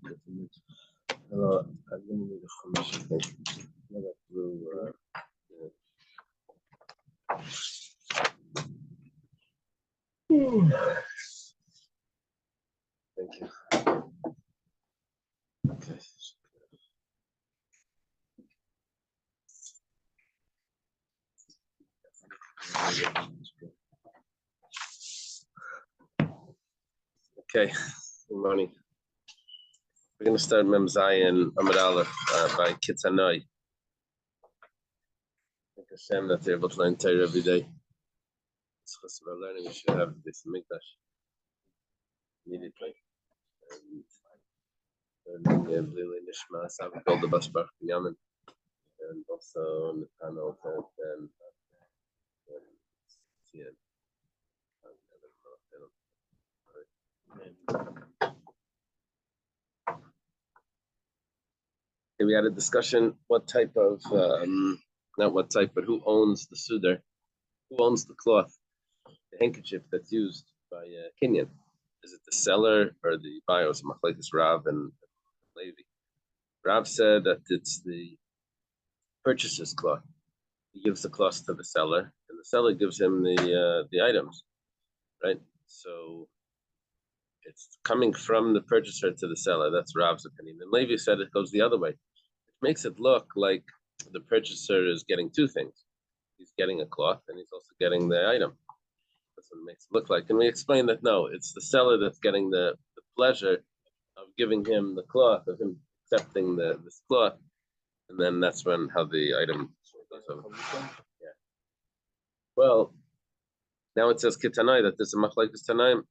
Hello, I'm going to need a commission. Thank you. Okay. Okay, good morning. We're going to start Mem Zayin Amud Aleph by Kitanoi. Thank Hashem that they're able to learn Torah every day. It's just about learning. We should have this Mikdash immediately. And learning Blili Nishma, Savik Gold the Bashbach Yaman, and also on the panel and we had a discussion what type of not what type, but who owns the sudar, who owns the cloth, the handkerchief that's used by Kenyan. Is it the seller or the buyer? It's Machlekes Rav and Levi. Rav said that it's the purchaser's cloth. He gives the cloth to the seller, and the seller gives him the items, right? So it's coming from the purchaser to the seller. That's Rav's opinion. And Levi said it goes the other way. It makes it look like the purchaser is getting two things. He's getting a cloth, and he's also getting the item. That's what it makes it look like. And we explain that no, it's the seller that's getting the pleasure of giving him the cloth, of him accepting this cloth, and then that's when how the item goes over. Yeah. Well, now it says Kitanai that there's a Machlekes Tanaim. It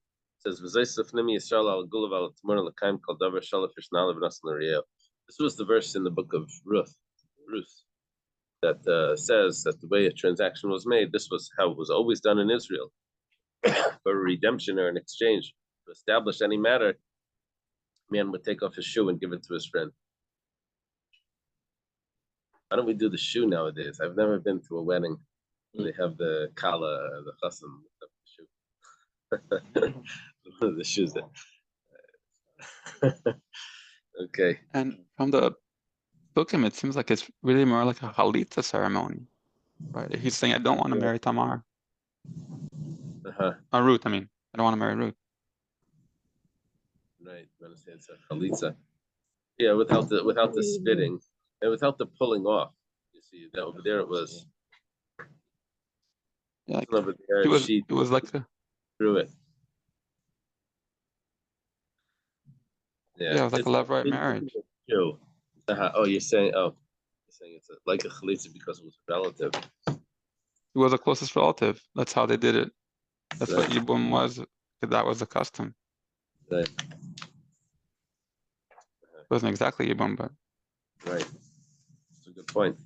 says V'zeisef Yisrael al Gulav al Tmur Lakaim Kol Davar Shalafish Nalav Nasan L'Riel. This was the verse in the book of Ruth, that says that the way a transaction was made, this was how it was always done in Israel. For a redemption or an exchange, to establish any matter, a man would take off his shoe and give it to his friend. Why don't we do the shoe nowadays? I've never been to a wedding where they have the kala, the chassan, the shoe. The shoes there. Okay. And from the Bukim, it seems like it's really more like a Halitza ceremony, right? He's saying, I don't want to marry Tamar. Ruth, I mean. I don't want to marry Ruth. Right. It's a Halitza. Yeah, without the spitting and without the pulling off. You see, that over there it was. Yeah, like, over there, it was like through it. Yeah, it was like a love-right marriage. Oh, you're saying it's like a chalitza because it was a relative. It was the closest relative. That's how they did it. That's right. What Yibum was. That was the custom. Right. It wasn't exactly Yibum, but. Right. That's a good point.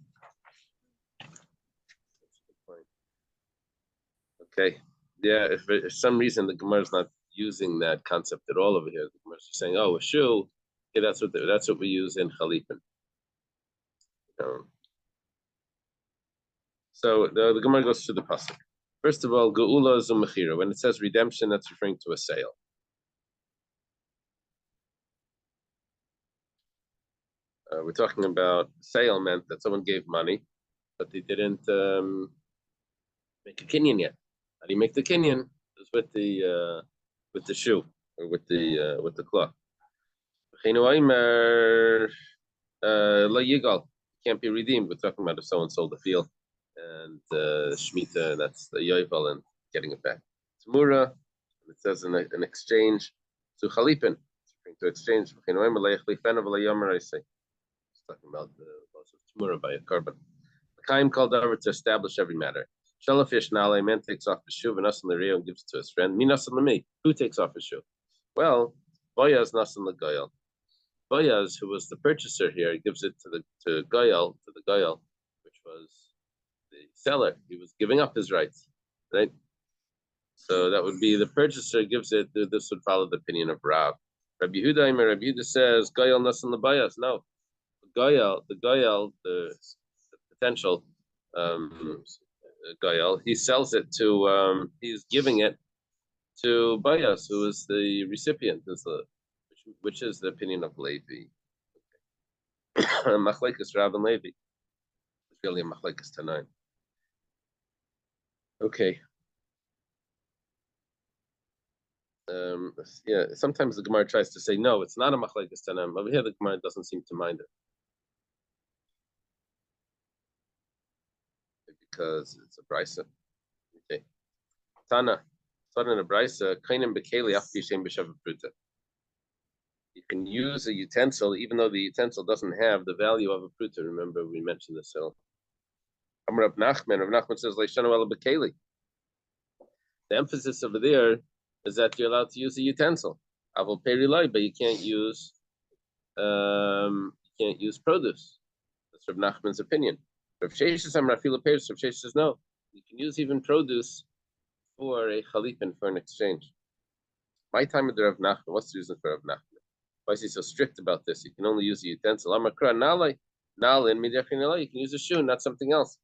Okay. Yeah, if for some reason the Gemara is not using that concept at all over here, the Gemara is saying, "Oh, a shoe." Okay, that's what we use in Chalipin. So the Gemara goes through the pasuk. First of all, Geula is a mechira. When it says redemption, that's referring to a sale. We're talking about sale meant that someone gave money, but they didn't make a kinyan yet. How do you make the kinyan? It's with the shoe or with the cloth. La yigal can't be redeemed. We're talking about if someone sold the field and shmita, that's the yovel and getting it back. Tamura, it says an exchange to chalipin, to exchange. It's talking about the loss of tamura by a carbon. The kaim called over to establish every matter. Shalafish nale, man takes off his shoe, v'nasan l'rio, and gives it to his friend. Minasan l'mi, who takes off his shoe? Well, Boyaz nasan l'goyal. Boyaz, who was the purchaser here, gives it to the goyal, which was the seller. He was giving up his rights, right? So that would be the purchaser gives it. This would follow the opinion of Rav. Rabbi Yehuda says goyal nasan l'boyaz. No, the potential goyal, he sells it to. He's giving it to Boyaz, who is the recipient, which which is the opinion of Levi. Machlekes Rav and Levi. It's really a Machlekes Tanaim. Okay. Yeah, sometimes the Gemara tries to say, no, it's not a Machlekes Tanaim. Over here, the Gemara doesn't seem to mind it. Because it's a brisa. Okay. Tana in a brisa, kainim bekeli afti shem b'shav pruta. You can use a utensil even though the utensil doesn't have the value of a pruta. Remember, we mentioned this. So, Rav Nachman says leishanu ela bekeli. The emphasis over there is that you're allowed to use a utensil. Avol perilai, but you can't use produce. That's Rav Nachman's opinion. Rav Sheshes says no. You can use even produce for a chalipin for an exchange. My time with Rav Nachman. What's the reason for Rav Nachman? Why is he so strict about this? You can only use a utensil. Amakra nalai nalin midachinalai. You can use a shoe, not something else,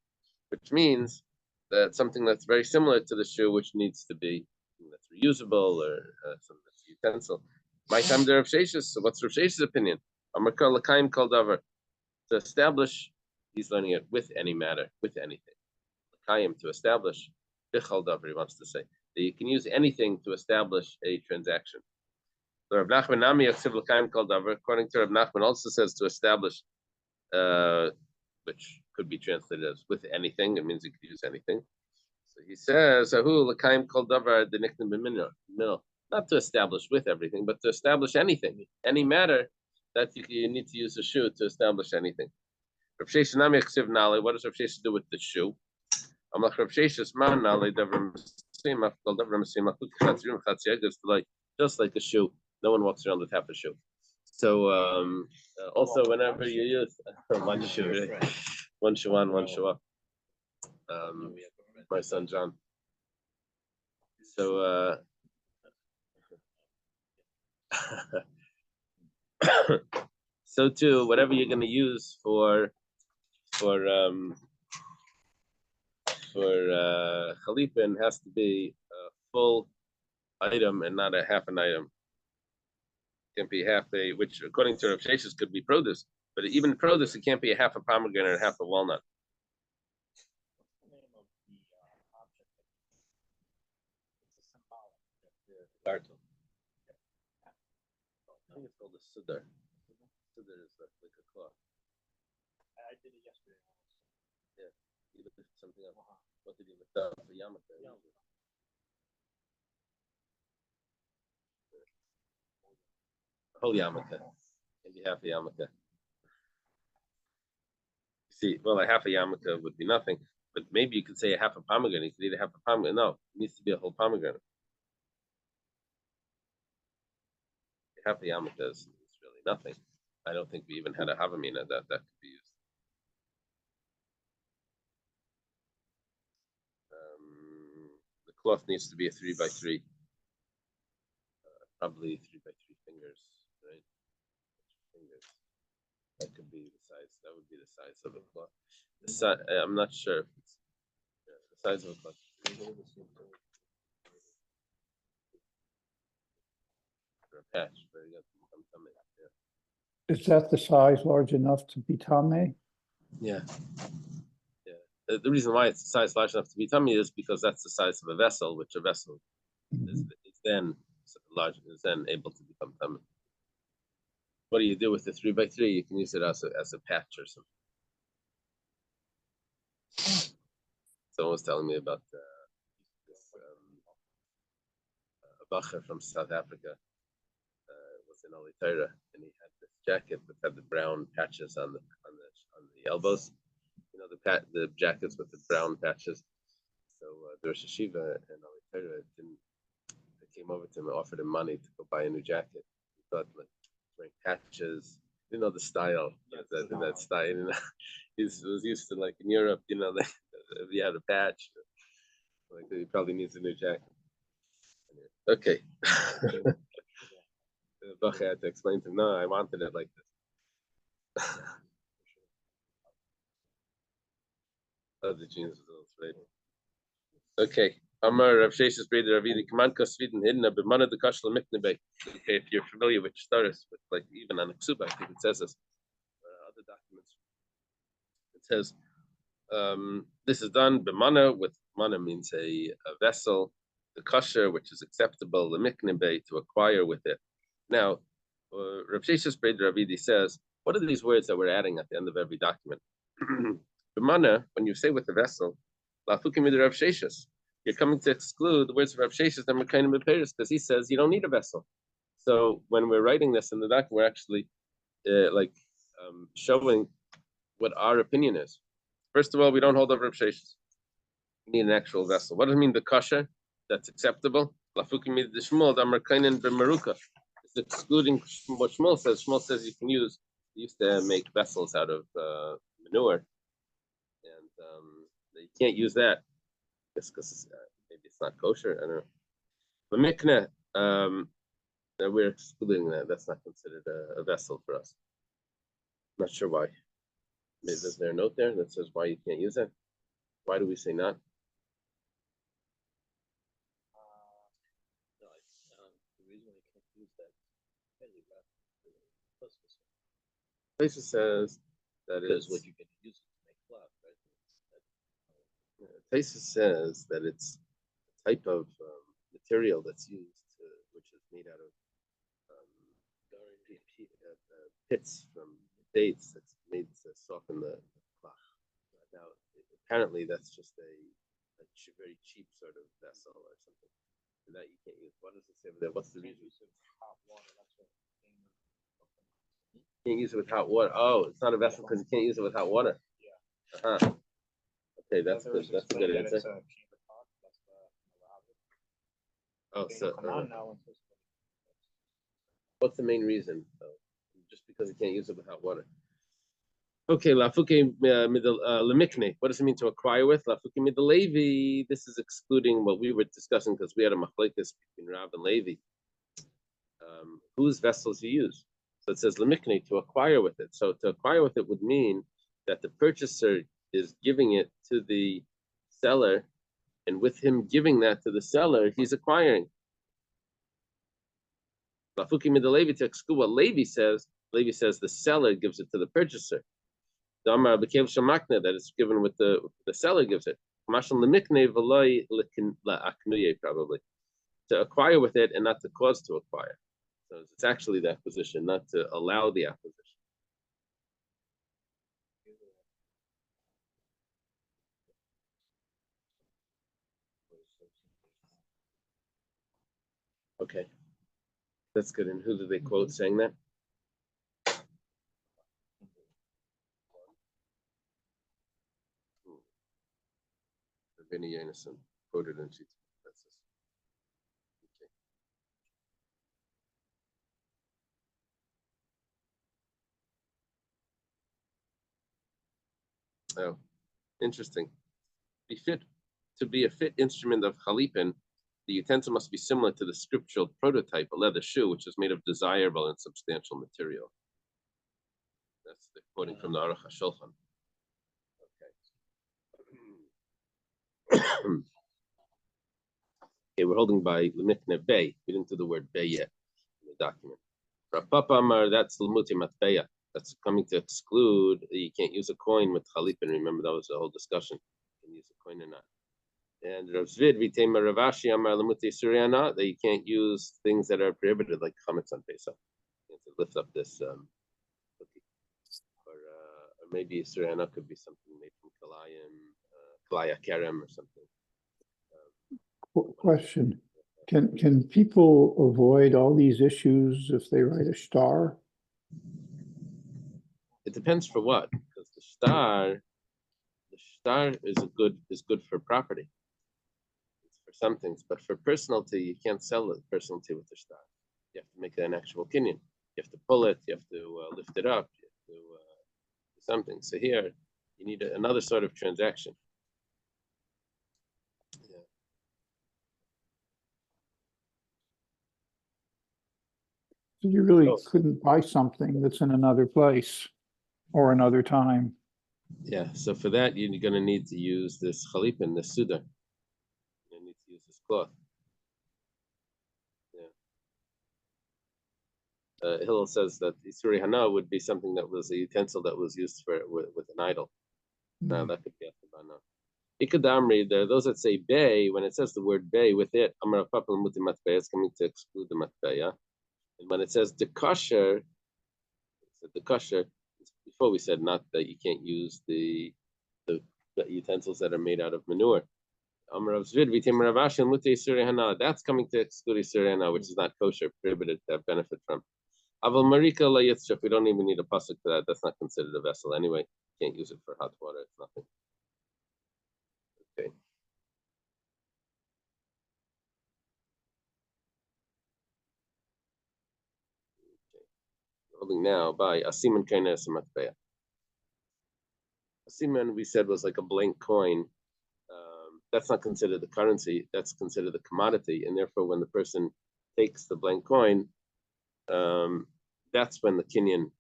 which means that something that's very similar to the shoe, which needs to be that's reusable or something that's a utensil. My time with Rav Sheshes. So what's Rav Sheshes' opinion? Amakra lakaim kol davar. To establish, he's learning it with any matter, with anything. Lakaim, to establish. Bichal davar, he wants to say that you can use anything to establish a transaction. So Rav Nachman Nami Yaksiv L'Kaim Kol Davar, according to Rav Nachman, also says to establish, which could be translated as with anything. It means you could use anything. So he says, Ahu L'Kaim Kol Davar the Niknim B'Minor. Not to establish with everything, but to establish anything, any matter that you need to use a shoe to establish anything. Rav Sheshes Nami Yaksiv Nali. What does Rav Sheshes do with the shoe? Amach Rav Sheshes Man Nali Davar Mesim Kol Davar Mesim Akut Chatzrim Chatziagas, like just like a shoe. No one walks around with half a shoe. So also, whenever you use one shoe, right? One shoe on, one shoe off. My son John. So so too, whatever you're going to use for chalipin has to be a full item and not a half an item. Can be half a, which according to Rav Sheshes could be produce, but even produce, it can't be a half a pomegranate or half a walnut. I think it's called a siddur. Siddur is like a cloth. I did it yesterday. Yeah, you looked at something else. What did you lift up? A yarmulke. Whole yarmulke. Maybe half a yarmulke. See, well, a half a yarmulke would be nothing, but maybe you could say a half a pomegranate. You could eat a half a pomegranate. No, it needs to be a whole pomegranate. Half a yarmulke is really nothing. I don't think we even had a havamina that could be used. The cloth needs to be a 3x3. Probably 3x3 fingers, right? Fingers. That could be the size. That would be the size of a cloth. I'm not sure if it's the size of a cloth. For a patch, very good. Is that the size large enough to be tame? Yeah. The reason why it's the size large enough to be tummy is because that's the size of a vessel, which a vessel is then large, is then able to become tummy. What do you do with the 3x3? You can use it as a patch or something. Someone was telling me about a bacher from South Africa. Was in Ali Torah, and he had this jacket that had the brown patches on the elbows. You know, the jackets with the brown patches. So the Rosh Hashiva and Ali Torah came over to him and offered him money to go buy a new jacket. He thought, like, wearing patches, you know, the style, that style. You know, he was used to, like, in Europe, you know, if you had a patch, like, he probably needs a new jacket. Okay. The Bacha had to explain to him, no, I wanted it like this. Oh, the jeans was illustrated. Okay. Amar Rav Sheshes Breder Ravidi Kamanka Sweden Hidna B'mana the Kashla Miknebe. Okay, if you're familiar with Shtaris, with like even on a Ksuba, I think it says this. Other documents. It says this is done B'mana, with mana means a vessel, the kosher, which is acceptable, the miknebe, to acquire with it. Now, Rav Sheshes Breder Ravidi says, what are these words that we're adding at the end of every document? B'mana, when you say with the vessel, Lafukim Rav Sheshes, you're coming to exclude the words of Rav Sheshes and Mekayim Beperis, because he says you don't need a vessel. So when we're writing this in the document, we're actually showing what our opinion is. First of all, we don't hold over Rav Sheshes. We need an actual vessel. What does it mean, the kosher? That's acceptable. Lafukim the Shmuel, the Amarkainen B'Maruka. It's excluding what Shmuel says. Shmuel says you can use, they used to make vessels out of manure. And you can't use that. Just because maybe it's not kosher. I don't know. But mikneh, we're excluding that. That's not considered a vessel for us. Not sure why. Maybe is there a note there that says why you can't use it? Why do we say not? No, the reason we can't use that Places says that is it's what you can use it to make cloth, right? Places says that it's a type of material that's used, which is made out of pits from dates that's made to soften the cloth. Now, apparently, that's just a very cheap sort of vessel or something. And that you can't use. What does it say over there? What's the reason? Hot water, that's what You can't use it with hot water. Oh, it's not a vessel because you can't use it with hot water. Yeah. Okay, that's good. That's a good answer. Oh, so what's the main reason? Just because you can't use it with hot water. Okay, lafuke lemikne. What does it mean to acquire with? Lafuke midalevi. This is excluding what we were discussing because we had a machlekes between Rav and Levi. Whose vessels you use? So it says lemikne, to acquire with it. So to acquire with it would mean that the purchaser is giving it to the seller, and with him giving that to the seller, he's acquiring. Lafuki midalevi, to exclude what Levi says the seller gives it to the purchaser. Damar b'kev shamakne, that it's given with the seller gives it. Mashal lemikne v'loy la'aknuye, probably to acquire with it and not to cause to acquire. So it's actually the acquisition, not to allow the acquisition. Okay, that's good. And who do they quote saying that? Vinny Yanison quoted in sheets. That's this. Okay. Oh, interesting. To be a fit instrument of chalipin, the utensil must be similar to the scriptural prototype, a leather shoe, which is made of desirable and substantial material. That's the quoting from the Aruch HaShulchan. Okay. Okay, we're holding by Lemikne Bey. We didn't do the word Bey yet in the document. Rapapa Amar, that's Lemuti Matbeya. That's coming to exclude you can't use a coin with chalipin. Remember, that was the whole discussion. You can use a coin or not. And Rav Zvid Vitema Ravashi Amar Lemuti Suryana, that you can't use things that are prohibited, like chametz on Pesach. You have to lift up this cookie. Or maybe Suryana could be something made from kalaya kerem or something. Question. Can people avoid all these issues if they write a star? It depends for what, because the star is good for property. It's for some things, but for personality, you can't sell the personality with the star. You have to make it an actual kinyan. You have to pull it. You have to lift it up. You have to do something. So here, you need another sort of transaction. Yeah. So you really couldn't buy something that's in another place or another time. Yeah. So for that, you're going to need to use this chalipin, this suda. You need to use cloth. Yeah. Hillel says that Isuri Hana would be something that was a utensil that was used for with an idol. No, that could be Athabana. Ikadamri, there are those that say bay, when it says the word bay with it, Amar Papal Muti Matbeya, it's coming to exclude the Matbeya. And when it says the kosher, before we said not that you can't use the utensils that are made out of manure. That's coming to exclude Isuri Hana, which is not kosher, prohibited to have benefit from. Aval Marika La Yitzchak, we don't even need a pasuk for that. That's not considered a vessel anyway. You can't use it for hot water. It's nothing. Okay. Holding now by Asiman Kaines Matbeya. Asiman, we said, was like a blank coin. That's not considered the currency. That's considered the commodity. And therefore, when the person takes the blank coin, that's when the kinyan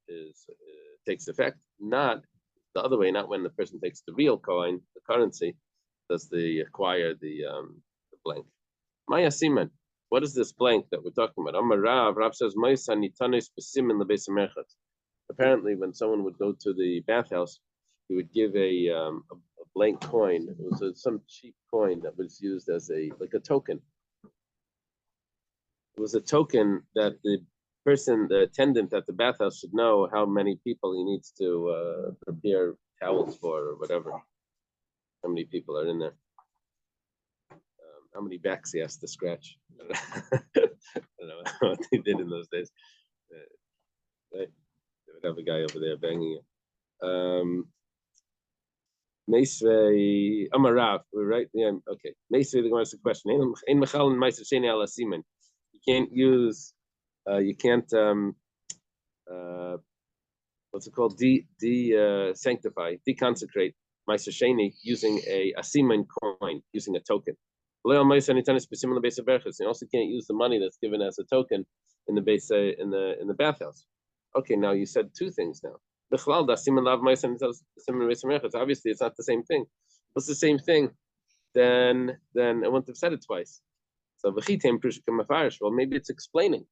takes effect. Not the other way. Not when the person takes the real coin, the currency, does they acquire the blank. Maya Siman. What is this blank that we're talking about? Amar Rav says, apparently, when someone would go to the bathhouse, he would give a blank coin. It was some cheap coin that was used as a token. It was a token that the attendant at the bathhouse should know how many people he needs to prepare towels for or whatever. How many people are in there? How many backs he has to scratch? I don't know what they did in those days. Right? They would have a guy over there banging it. Meisvei Amarav, right? Yeah, okay. Meisvei, the Gemara asks a question. Ein mechal and meiser sheni ala siman. You can't use. You can't. What's it called? Sanctify, deconsecrate meiser sheni using a siman coin, using a token. You also can't use the money that's given as a token in the base in the bathhouse. Okay, now you said two things now. Obviously, it's not the same thing. If it's the same thing, then I wouldn't have said it twice. So well, maybe it's explaining.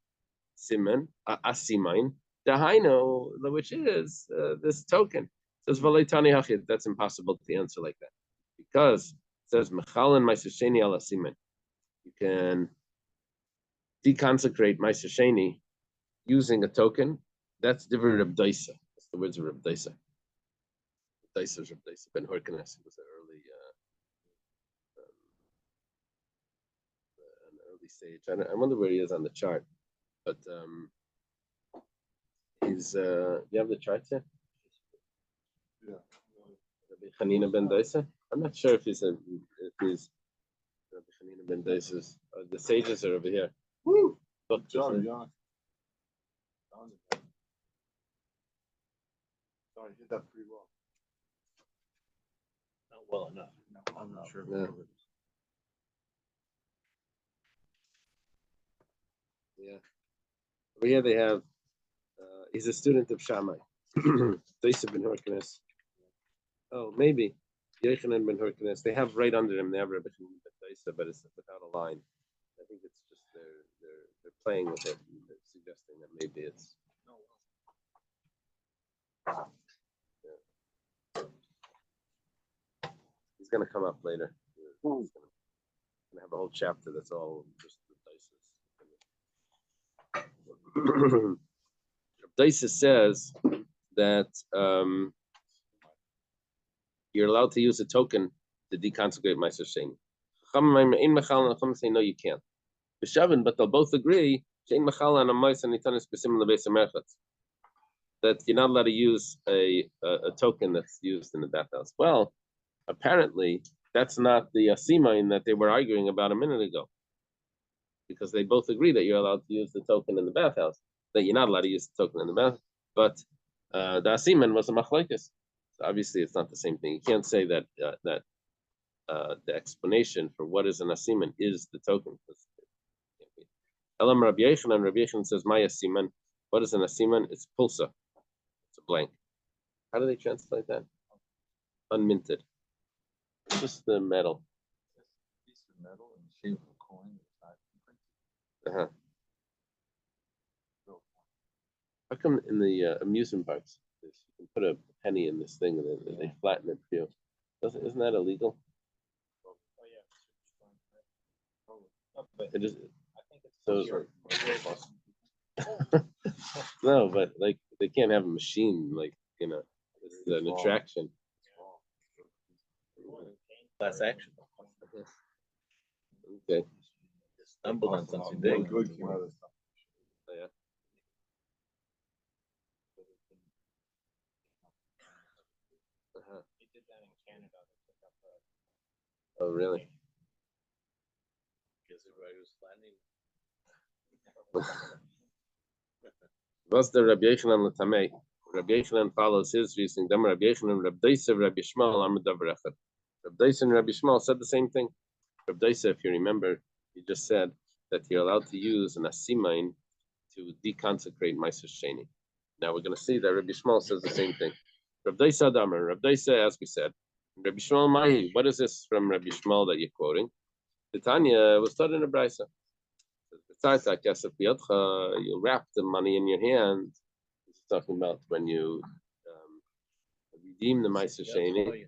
Siman, asimain, dahaino, which is this token. It says that's impossible to answer like that. Because it says Mechalan Maisasheni ala Siman. You can deconsecrate Maisasheni using a token. That's different Reb Daisa. That's the words of Reb Daisa. Daisa Ben Horkenes. He was an early sage. I wonder where he is on the chart. But he's you have the chart here? Yeah. Chanina Ben Daisa? I'm not sure if he's Chanina Ben Daisa's. The sages are over here. Woo! Look, John. Sorry, did that pretty well. Not well enough. No, I'm not sure. Yeah. Over here they have. He's a student of Shammai. Daisa Ben Horkenes. Oh, maybe. Yechanan Ben Horkenes. They have right under him. They have Rebbe Daisa, but it's without a line. I think it's just they're playing with it, they're suggesting that maybe it's. Yeah. He's gonna come up later. He's gonna have a whole chapter that's all just the Daisa. Daisa says that you're allowed to use a token to deconsecrate Meiser Sheni. Chachamim say no, you can't. But they'll both agree that you're not allowed to use a token that's used in the bathhouse. Well, apparently that's not the asimain that they were arguing about a minute ago, because they both agree that you're allowed to use the token in the bathhouse, that you're not allowed to use the token in the bath. But the asimain was a machlokes. So obviously, it's not the same thing. You can't say that the explanation for what is an asiman is the token. Elam Rabbi Yechon says, "My asiman. What is an asiman? It's pulsa. It's a blank. How do they translate that? Unminted. It's just the metal. Piece of metal in the shape of a coin. Uh-huh. How come in the amusement parks you can put a penny in this thing and then they flatten it for you? Isn't that illegal? Oh, yeah. Oh, but It is. I think it's So no, but like they can't have a machine like this is an attraction. class action. Okay. Stumble on something One big. good came out of this. Oh, yeah. Uh-huh. He did that in Canada. They took up Oh, really? because everybody was flattening. What's the Rabbi Yochanan l'tamei? Rabbi Yochanan follows his reasoning. Then Rabbi Yochanan, Rabbi Daisa, Rabbi Shmuel, Amar Davar Echad. Rabbi Daisa and Rabbi Shmuel said the same thing. Rabbi Daisa, if you remember, he just said that you're allowed to use an asimain to deconsecrate Meiser Sheni. Now we're going to see that Rabbi Shmuel says the same thing. Rabbi Daisa Damar, Rabbi Daisa, as we said, Rabbi Shmuel Mahi. What is this from Rabbi Shmuel that you're quoting? Titania was taught in a brisa. You wrap the money in your hand. He's talking about when you redeem the Meiser Sheni.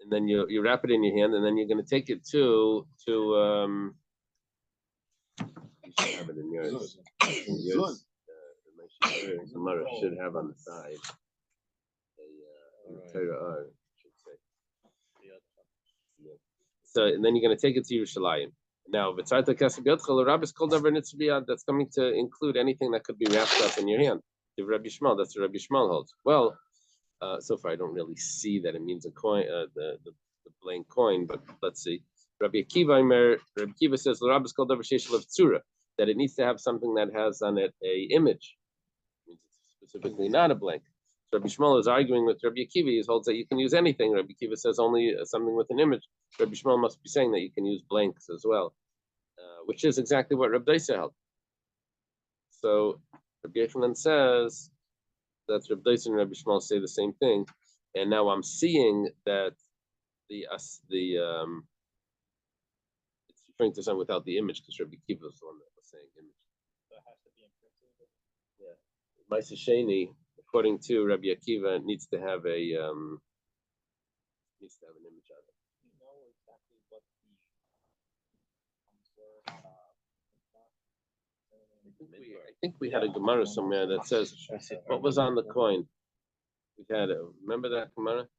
And then you wrap it in your hand, and then you're going to take it to you should have it in yours. Yours, the mother should have on the side. I should say. So, and then you're going to take it to Yerushalayim. Now, that's coming to include anything that could be wrapped up in your hand. The Rabbi Shmuel, that's what Rabbi Shmuel holds. Well, so far I don't really see that it means a coin, the blank coin, but let's see. Rabbi Akiva says that it needs to have something that has on it a image. It means it's specifically not a blank. So Rabbi Shmuel is arguing with Rabbi Akiva. He holds that you can use anything. Rabbi Akiva says only something with an image. Rabbi Shmuel must be saying that you can use blanks as well, which is exactly what Rabbi Daisa held. So Rabbi Yochanan says that Rabbi Daisa and Rabbi Shmuel say the same thing, and now I'm seeing that it's referring to something without the image because Rabbi Akiva was the one that was saying image. So it has to be imprinted. Yeah, Meiser Sheni, according to Rabbi Akiva, needs to have an image on it. You know exactly what the I think we had a Gemara somewhere that says what was on the coin. We had remember that Gemara? It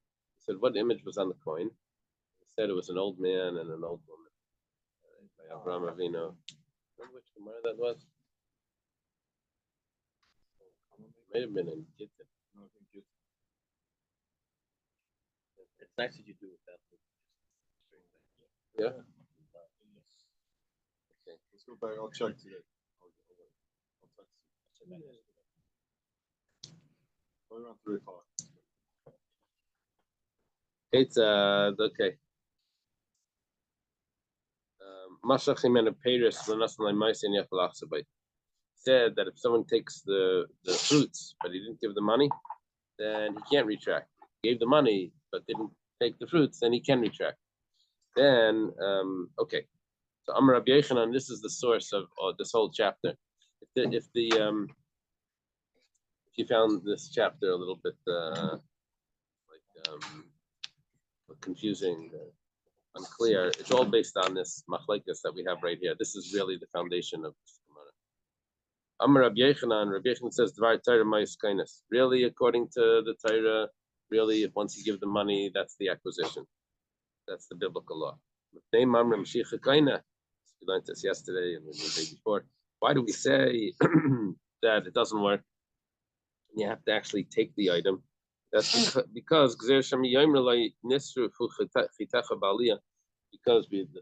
said what image was on the coin. It said it was an old man and an old woman. By Avraham Avinu. Remember which Gemara that was? May have been in Gittin. It's nice that you do it that way. Yeah. Okay, let's go back. I'll check today. Probably around 3 o'clock. It's okay. Said that if someone takes the fruits but he didn't give the money, then he can't retract. He gave the money but didn't take the fruits, then he can retract. Then okay. So Amar Rabbi Yochanan, this is the source of this whole chapter. If you found this chapter a little bit confusing, unclear, it's all based on this machlekes that we have right here. This is really the foundation of this Gemara. Amar Rabbi Yochanan says Dvar Torah ma'is kainas. Really, according to the Torah, really, if once you give the money, that's the acquisition. That's the biblical law. We learned this yesterday and the day before. Why do we say that it doesn't work? You have to actually take the item. That's because the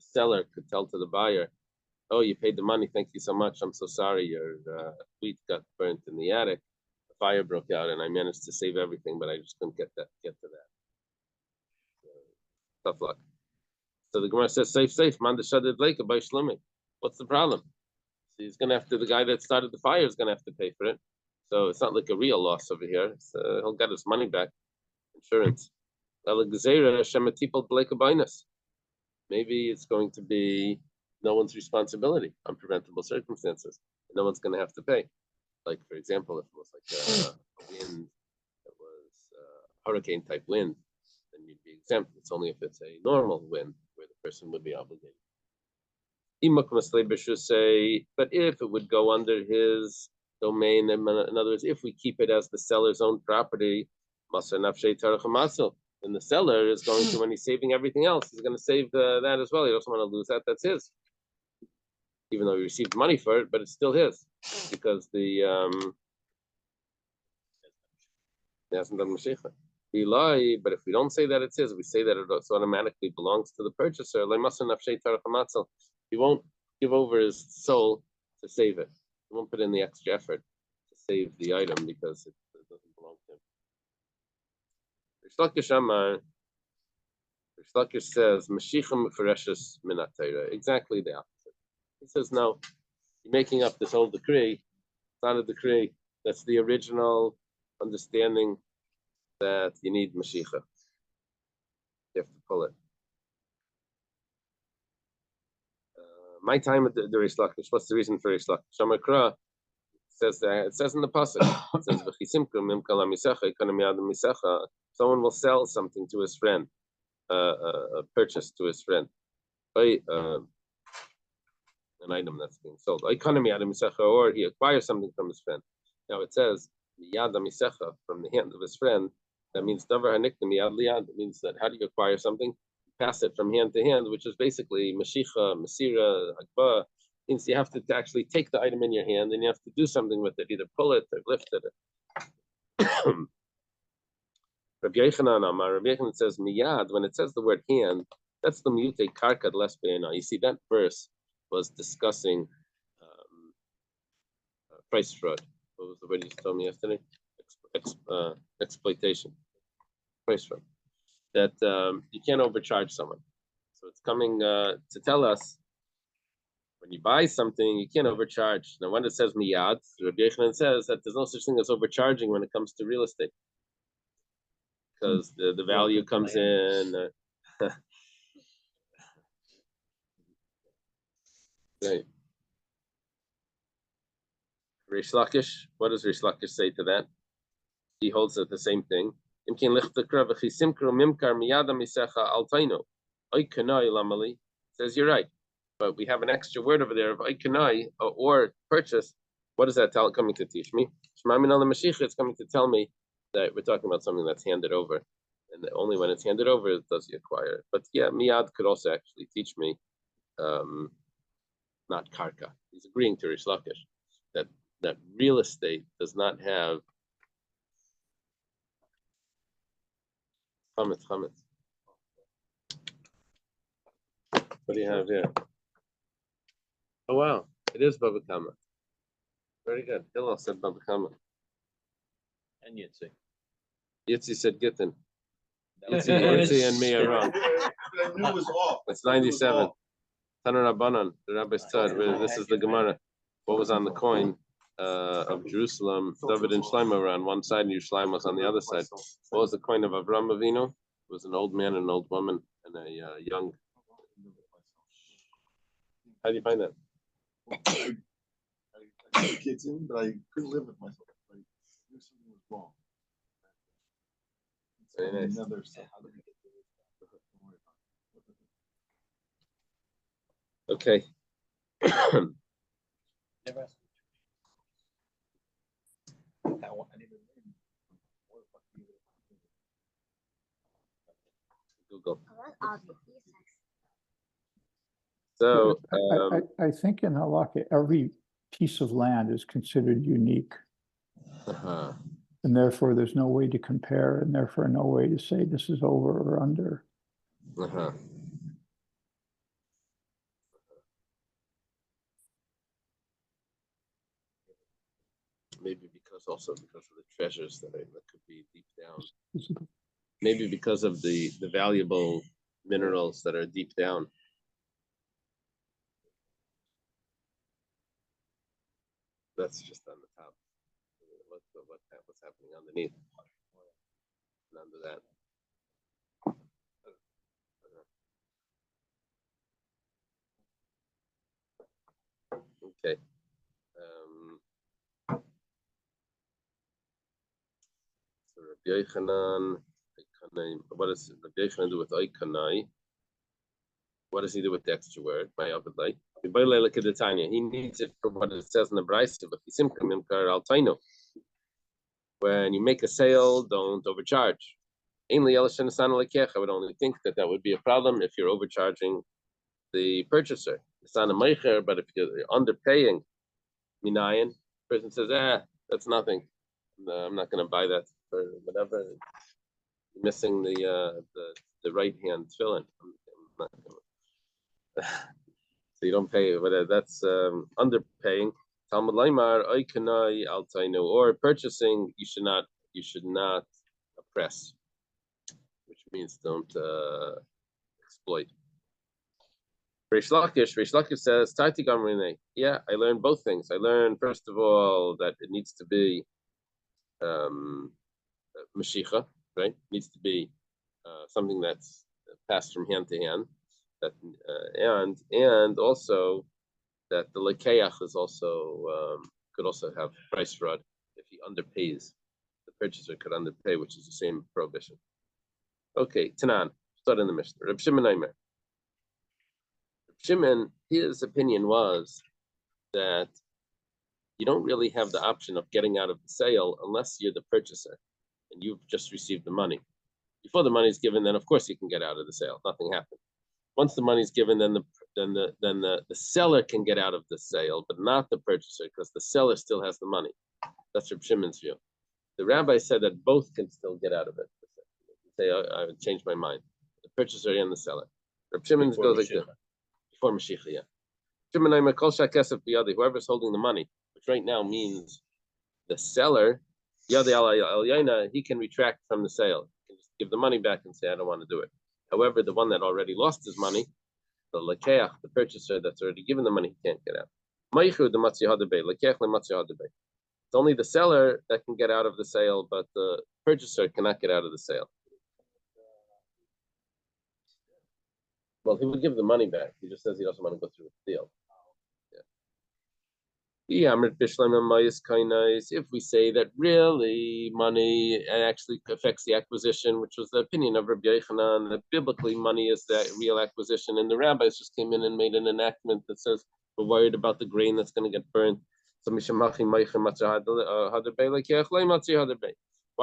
seller could tell to the buyer, "Oh, you paid the money. Thank you so much. I'm so sorry. Your wheat got burnt in the attic. The fire broke out, and I managed to save everything, but I just couldn't get to that. Tough luck." So the Gemara says, "Safe. Man shadid leika by shlumi." What's the problem? So he's gonna have to. The guy that started the fire is gonna have to pay for it. So it's not like a real loss over here. He'll get his money back, insurance. Maybe it's going to be no one's responsibility on preventable circumstances. No one's going to have to pay. Like, for example, if it was like a wind that was hurricane type wind, then you'd be exempt. It's only if it's a normal wind where the person would be obligated. But if it would go under his domain, in other words, if we keep it as the seller's own property, then the seller is going to, when he's saving everything else, he's going to save that as well. He doesn't want to lose that. That's his. Even though he received money for it, but it's still his because he hasn't done Mashiach. We lie, but if we don't say that it's his, we say that it automatically belongs to the purchaser. He won't give over his soul to save it. He won't put in the extra effort to save the item because it doesn't belong to him. Rish Lakish says, Mashiach Mefereshes Minat Torah. Exactly the opposite. He says, no, you're making up this whole decree. It's not a decree. That's the original understanding that you need Mashiach. You have to pull it. My time at the Rish Lakish. What's the reason for Rish Lakish? Shamakra says that it says in the pasuk. It says someone will sell something to his friend, a purchase to his friend, an item that's being sold. Or he acquires something from his friend. Now it says from the hand of his friend. That means davar hanikna miyad liyad. It means that how do you acquire something? Pass it from hand to hand, which is basically mashicha, masira, hakba. Means you have to actually take the item in your hand and you have to do something with it, either pull it or lift it. Rabbi Yochanan says miyad. When it says the word hand, that's the mute karka less be'ena. You see, that verse was discussing price fraud. What was the word you told me yesterday? Exploitation. Price fraud. That you can't overcharge someone. So it's coming to tell us when you buy something, you can't overcharge. Now, when it says miyad, Rabbi Yochanan says that there's no such thing as overcharging when it comes to real estate, because the value comes in. Right. Rish Lakish, what does Rish Lakish say to that? He holds it the same thing. Says you're right, but we have an extra word over there of ikanai or purchase. What is that coming to teach me? It's coming to tell me that we're talking about something that's handed over, and only when it's handed over does he acquire it. But yeah, miyad could also actually teach me, not karka. He's agreeing to Rish Lakish that real estate does not have chametz. What do you have here? Oh wow, it is Baba Kama. Very good. Hillel said Baba Kama. And Yitzi. Yitzi said Gittin. Yitzi and me are wrong. I knew it was off. It's 97. Taner Rabbanan, the rabbi said, this is the Gemara. What was on the coin of Jerusalem? David and Shlomo were on one side and Yerushalayim was on the other side. What was the coin of Avram Avinu? It was an old man, an old woman, and a young. How do you find that? I had kids in, but I couldn't live with myself. I knew something was wrong. Very nice. Another stuff. How did I get there? Don't worry about it. Okay. Never asked. I didn't even Google. So I think in halakha, every piece of land is considered unique, and therefore there's no way to compare, and therefore no way to say this is over or under. Maybe because of the treasures that could be deep down. Maybe because of the valuable minerals that are deep down. That's just on the top. What's happening underneath? And under that. Okay. So Rabbi Yochanan, what does Rabbi Yochanan do with Oikanai? What does he do with the extra word? My Abadai. He needs it for what it says in the Brisa, but when you make a sale, don't overcharge. I would only think that would be a problem if you're overcharging the purchaser. But if you're underpaying, minayin, person says, that's nothing. I'm not going to buy that for whatever. You're missing the right hand tefillin. So you don't pay, but that's underpaying. Talmud Laimar, Oikanai Altainu, or purchasing, you should not oppress, which means don't exploit. Reish Lakish says, Tati Gamrine. Yeah, I learned both things. I learned, first of all, that it needs to be Mashicha, right? It needs to be something that's passed from hand to hand. That and also that the lekeach is also could also have price fraud if he underpays. The purchaser could underpay, which is the same prohibition. Okay, Tanan, start in the Mishnah. Reb Shimon Aimer. Reb Shimon, his opinion was that you don't really have the option of getting out of the sale unless you're the purchaser and you've just received the money. Before the money is given, then of course you can get out of the sale. Nothing happened. Once the money is given, then the seller can get out of the sale, but not the purchaser, because the seller still has the money. That's Reb Shimon's view. The rabbi said that both can still get out of it. Say, I would change my mind. The purchaser and the seller. Reb Shimon goes like this. Before Mashiach, yeah. Shimon Aimer kol shakesef biyadi, whoever's holding the money, which right now means the seller, yadi al yaina, he can retract from the sale. He can just give the money back and say, I don't want to do it. However, the one that already lost his money, the lekeach, the purchaser that's already given the money, he can't get out. It's only the seller that can get out of the sale, but the purchaser cannot get out of the sale. Well, he would give the money back. He just says he doesn't want to go through with the deal. If we say that really money actually affects the acquisition, which was the opinion of Rabbi Yochanan, that biblically money is the real acquisition, and the rabbis just came in and made an enactment that says we're worried about the grain that's going to get burnt. Why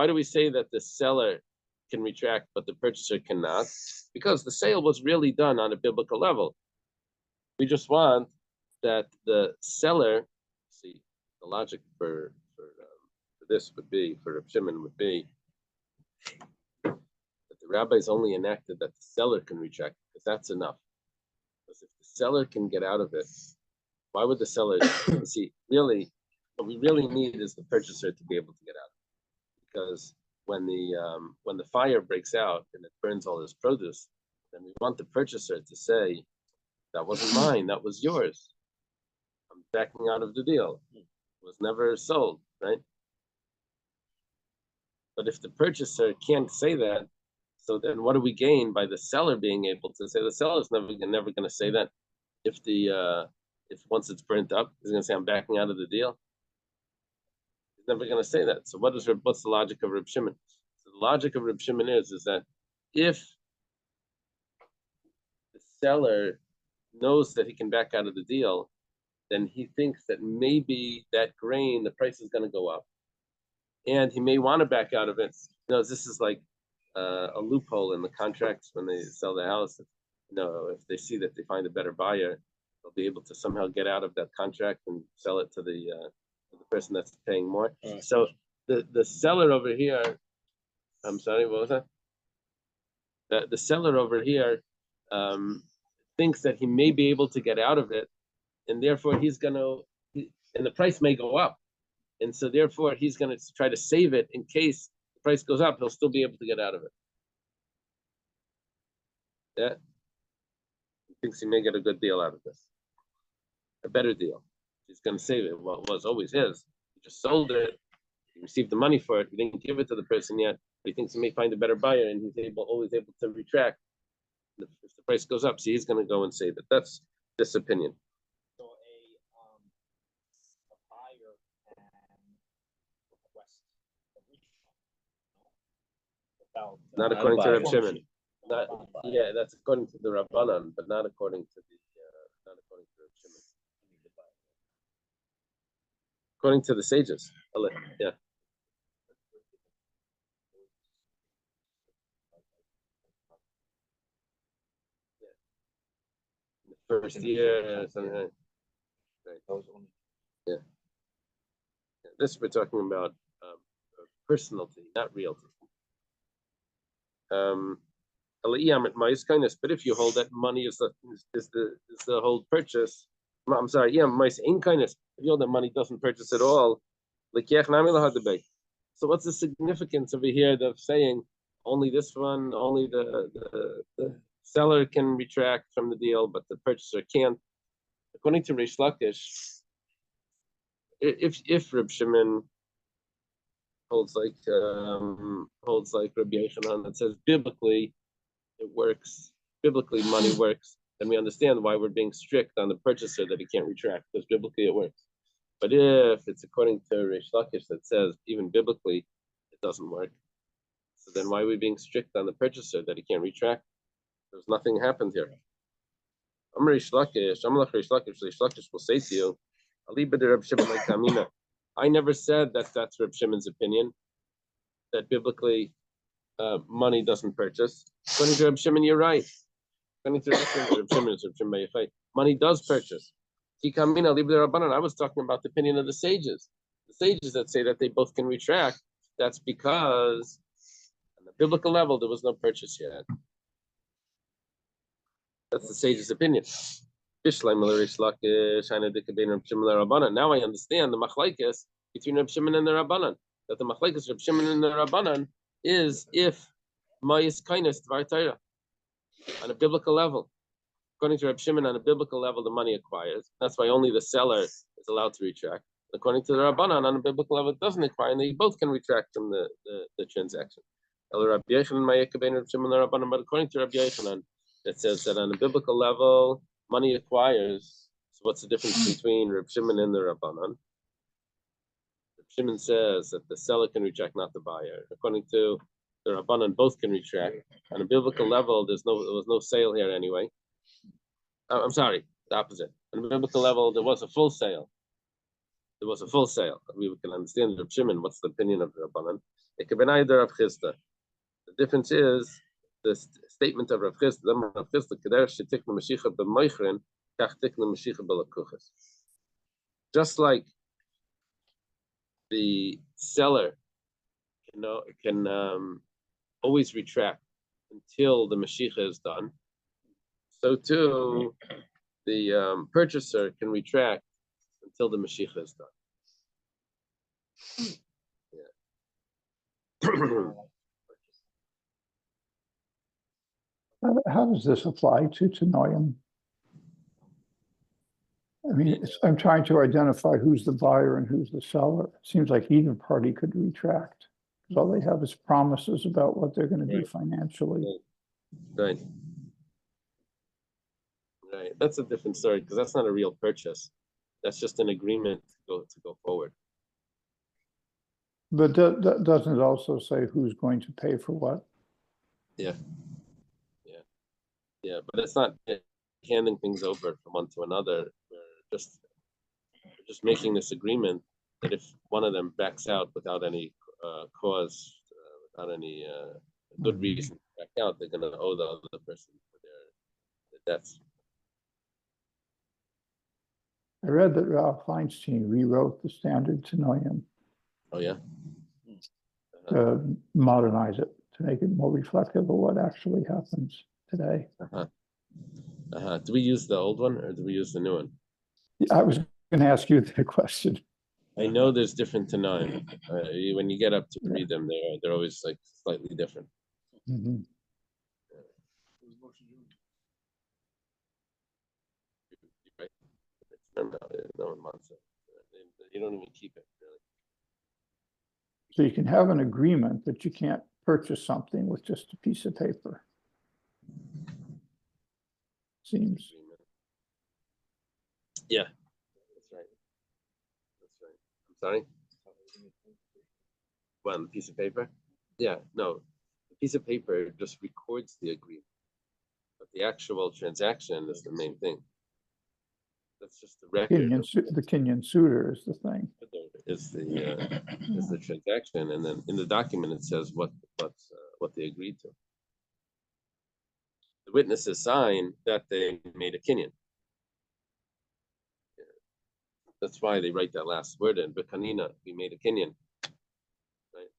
do we say that the seller can retract but the purchaser cannot? Because the sale was really done on a biblical level. We just want that the seller, see, the logic for this would be, for Reb Shimon would be, that the rabbis only enacted that the seller can retract, because that's enough. Because if the seller can get out of it, why would the seller, see, really, what we really need is the purchaser to be able to get out. Because when the fire breaks out and it burns all his produce, then we want the purchaser to say, that wasn't mine, that was yours. I'm backing out of the deal. It was never sold, right? But if the purchaser can't say that, so then what do we gain by the seller being able to say? The seller's never going to say that. If once it's burnt up, he's going to say, I'm backing out of the deal. He's never going to say that. So what's the logic of Reb Shimon? So the logic of Reb Shimon is that if the seller knows that he can back out of the deal, then he thinks that maybe that grain, the price is going to go up. And he may want to back out of it. This is like a loophole in the contracts when they sell the house. If they see that they find a better buyer, they'll be able to somehow get out of that contract and sell it to the person that's paying more. So the seller over here, I'm sorry, what was that? The seller over here thinks that he may be able to get out of it, and therefore and the price may go up. And so therefore he's going to try to save it in case the price goes up, he'll still be able to get out of it. Yeah. He thinks he may get a good deal out of this. A better deal. He's going to save it. Well, it was always his. He just sold it. He received the money for it. He didn't give it to the person yet. But he thinks he may find a better buyer, and he's always able to retract if the price goes up. So he's going to go and save it. That's this opinion. So Not according to Reb Not Shimon. Not, by. yeah, that's according to the Rabbanan, but not according to the not according to Reb Shimon. According to the sages. Yeah. The first year, something like that. Yeah. This we're talking about personality, not realty. But if you hold that money is the whole purchase, I'm sorry, yeah, mice ain't kindness. If you hold that money doesn't purchase at all, so what's the significance over here of saying only this one, only the seller can retract from the deal, but the purchaser can't? According to Reish Lakish, if Reb Shimon holds like Rabbi Yochanan that says biblically it works, biblically money works, then we understand why we're being strict on the purchaser that he can't retract, because biblically it works. But if it's according to Reish Lakish that says even biblically it doesn't work, so then why are we being strict on the purchaser that he can't retract? There's nothing happened here. Reish Lakish will say to you, I never said that that's Reb Shimon's opinion, that biblically money doesn't purchase. According to Reb Shimon, you're right. According to Reb Shimon, money does purchase. I was talking about the opinion of the sages. The sages that say that they both can retract, that's because on the biblical level there was no purchase yet. That's the sage's opinion. Now I understand the machlekes between Reb Shimon and the Rabbanan. That the machlekes Reb Shimon and the Rabbanan is if ma'is kindness dvar Torah on a biblical level. According to Reb Shimon, on a biblical level, the money acquires. That's why only the seller is allowed to retract. According to the Rabbanan, on a biblical level, it doesn't acquire, and they both can retract from the transaction. But according to Rabbi Yochanan, it says that on a biblical level, money acquires. So what's the difference between Reb Shimon and the Rabbanan? Reb Shimon says that the seller can retract, not the buyer. According to the Rabbanan, both can retract. On a biblical level, there was no sale here anyway. I'm sorry, the opposite. On a biblical level, there was a full sale. There was a full sale. We can understand Reb Shimon. What's the opinion of the Rabbanan? It could be neither of Chisda. The difference is the statement of Rav Chisda. Just like the seller can always retract until the Mashiach is done, so too the purchaser can retract until the Mashiach is done. Yeah. How does this apply to Tanoim? I mean, I'm trying to identify who's the buyer and who's the seller. It seems like either party could retract, because all they have is promises about what they're going to do financially. Right. That's a different story, because that's not a real purchase. That's just an agreement to go forward. But that doesn't also say who's going to pay for what? Yeah, but it's not handing things over from one to another. We're just making this agreement that if one of them backs out without any cause, without any good reason to back out, they're going to owe the other person for their debts. I read that Ralph Feinstein rewrote the standard Tanoim Oh yeah. to modernize it, to make it more reflective of what actually happens today. Do we use the old one or do we use the new one? I was going to ask you the question. I know there's different Tanoim. When you get up to read them, they're always like slightly different. Mm-hmm. No one wants it. You don't even keep it, really. So you can have an agreement, but you can't purchase something with just a piece of paper. Seems. Yeah, that's right. I'm sorry. What, on the piece of paper? Yeah, no. The piece of paper just records the agreement, but the actual transaction is the main thing. That's just the record. The Kenyan suitor is the thing. Is the transaction, and then in the document it says what they agreed to. The witnesses sign that they made a kinyan. That's why they write that last word in Bekanina. We made a kinyan. Right.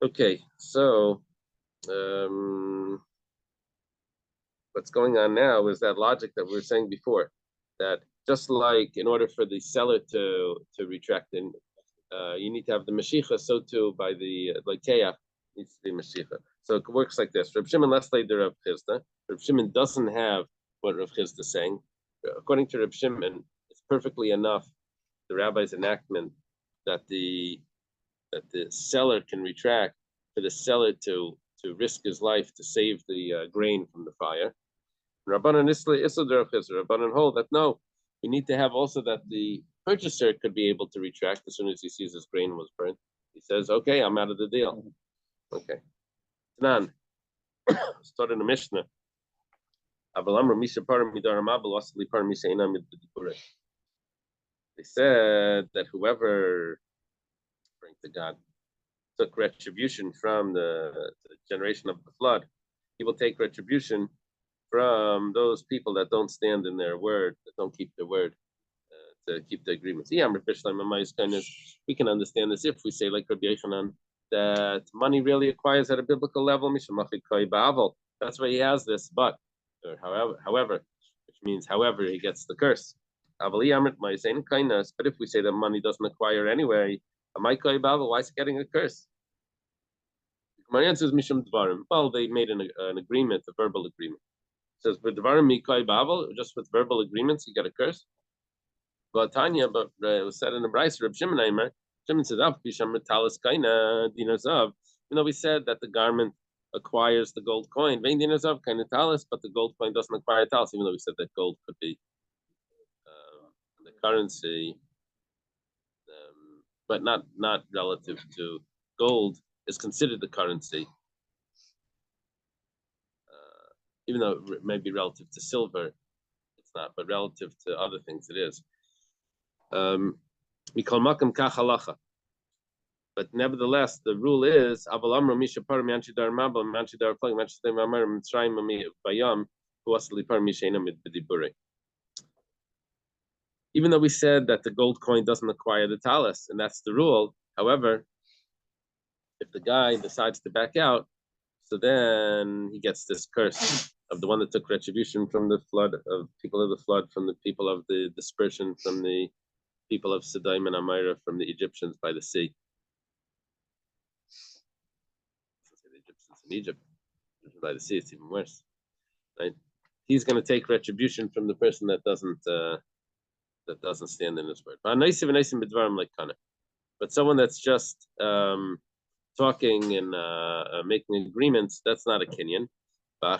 Okay, so what's going on now is that logic that we were saying before, that just like in order for the seller to retract in, you need to have the Mashiach, so too by the like Keach needs to be Mashiach. So it works like this. Reb Shimon less later Reb Chizda. Reb Shimon doesn't have what Reb Chizda is saying. According to Reb Shimon, it's perfectly enough, the rabbi's enactment, that the seller can retract, for the seller to risk his life to save the grain from the fire. Rabbanan Rabbanan hold that no, you need to have also that the purchaser could be able to retract as soon as he sees his grain was burnt. He says, "Okay, I'm out of the deal." Okay. Nan, start in the Mishnah. They said that whoever, praying to God, took retribution from the generation of the flood, he will take retribution from those people that don't stand in their word, that don't keep their word, to keep the agreements. We can understand this if we say, like Rabbi Yochanan, that money really acquires at a biblical level. That's why he has this, but, or however, which means however he gets the curse. But if we say that money doesn't acquire anyway, why is it getting a curse? My answer is Mishum Dvarim. Well, they made an agreement, a verbal agreement. It says, just with verbal agreements, you get a curse. But Tanya, it was said in the Bryce, Reb Shimon Aimer, Shimon says, we said that the garment acquires the gold coin, but the gold coin doesn't acquire talis, even though we said that gold could be the currency, but not relative to gold is considered the currency. Even though it may be relative to silver, it's not, but relative to other things, it is. But nevertheless, the rule is even though we said that the gold coin doesn't acquire the talis, and that's the rule. However, if the guy decides to back out, so then he gets this curse of the one that took retribution from the flood, of people of the flood, from the people of the dispersion, from the people of Sodom and Amorah, from the Egyptians by the sea. The Egyptians in Egypt, by the sea, it's even worse, right? He's going to take retribution from the person that doesn't stand in his word. But someone that's just talking and making agreements, that's not a kinyan. And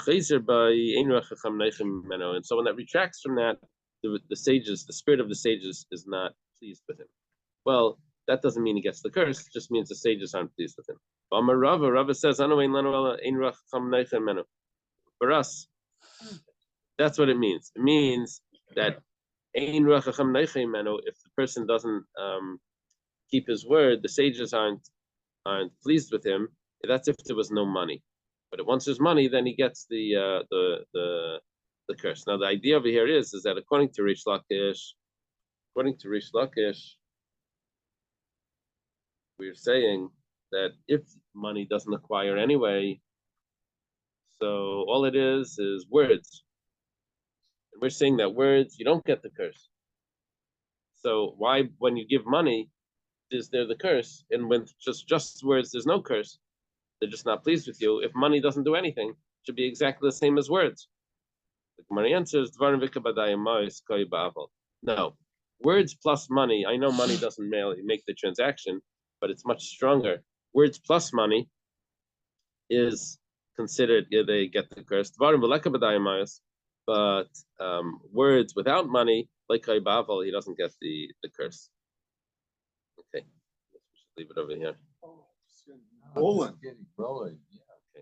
someone that retracts from that, the sages, the spirit of the sages is not pleased with him. Well, that doesn't mean he gets the curse, it just means the sages aren't pleased with him. Rava says, for us, that's what it means. It means that if the person doesn't keep his word, the sages aren't pleased with him. That's if there was no money. But once there's money, then he gets the curse. Now the idea over here is that according to Rish Lakish, we're saying that if money doesn't acquire anyway, so all it is words. And we're saying that words, you don't get the curse. So why, when you give money, is there the curse? And when just words, there's no curse. They're just not pleased with you. If money doesn't do anything, it should be exactly the same as words. The Gemara answers, no. Words plus money, I know money doesn't make the transaction, but it's much stronger. Words plus money is considered, they get the curse. But words without money, like Bavel, he doesn't get the curse. Okay, we should leave it over here. Rolling. Getting rolling, yeah.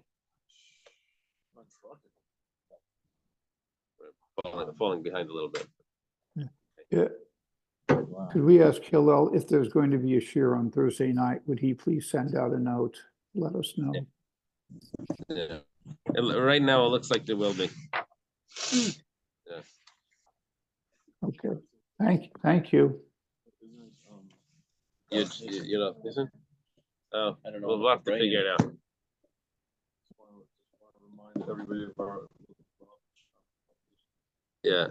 Not trucking. Falling behind a little bit. Yeah, Wow. could we ask Hillel if there's going to be a shear on Thursday night, would he please send out a note? Let us know. Yeah. Right now, it looks like there will be. Okay, thank you. Isn't it, You know, isn't? Oh, I don't know we'll what have to the brain figure it out. just wanna remind everybody of our. Yeah,